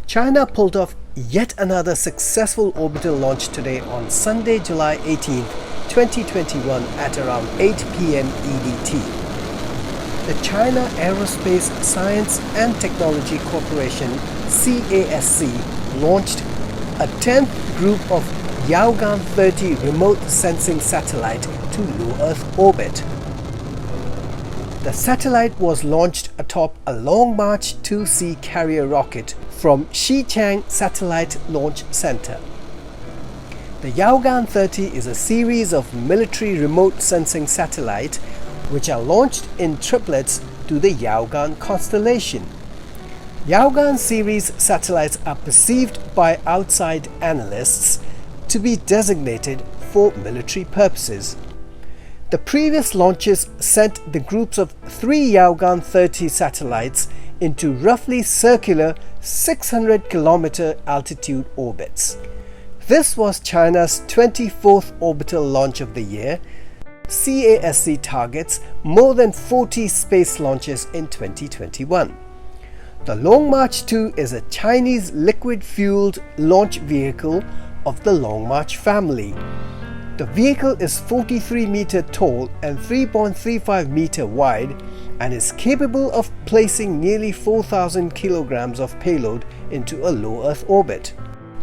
China pulled off yet another successful orbital launch today on Sunday, July 18, 2021 at around 8 p.m. EDT. The China Aerospace Science and Technology Corporation (CASC) launched a 10th group of Yaogan 30 remote sensing satellite to low Earth orbit. The satellite was launched atop a Long March 2C carrier rocket from Xichang Satellite Launch Center. The Yaogan 30 is a series of military remote sensing satellites which are launched in triplets to the Yaogan constellation. Yaogan series satellites are perceived by outside analysts to be designated for military purposes. The previous launches sent the groups of 3 Yaogan 30 satellites into roughly circular 600 km altitude orbits. This was China's 24th orbital launch of the year. CASC targets more than 40 space launches in 2021. The Long March 2 is a Chinese liquid-fueled launch vehicle of the Long March family. The vehicle is 43 meter tall and 3.35 meter wide and is capable of placing nearly 4,000 kilograms of payload into a low Earth orbit.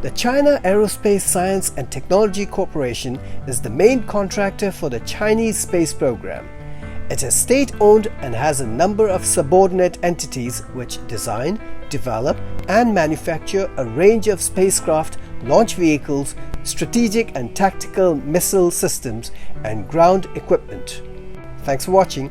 The China Aerospace Science and Technology Corporation is the main contractor for the Chinese space program. It is state-owned and has a number of subordinate entities which design, develop and manufacture a range of spacecraft, launch vehicles, strategic and tactical missile systems and ground equipment. Thanks for watching.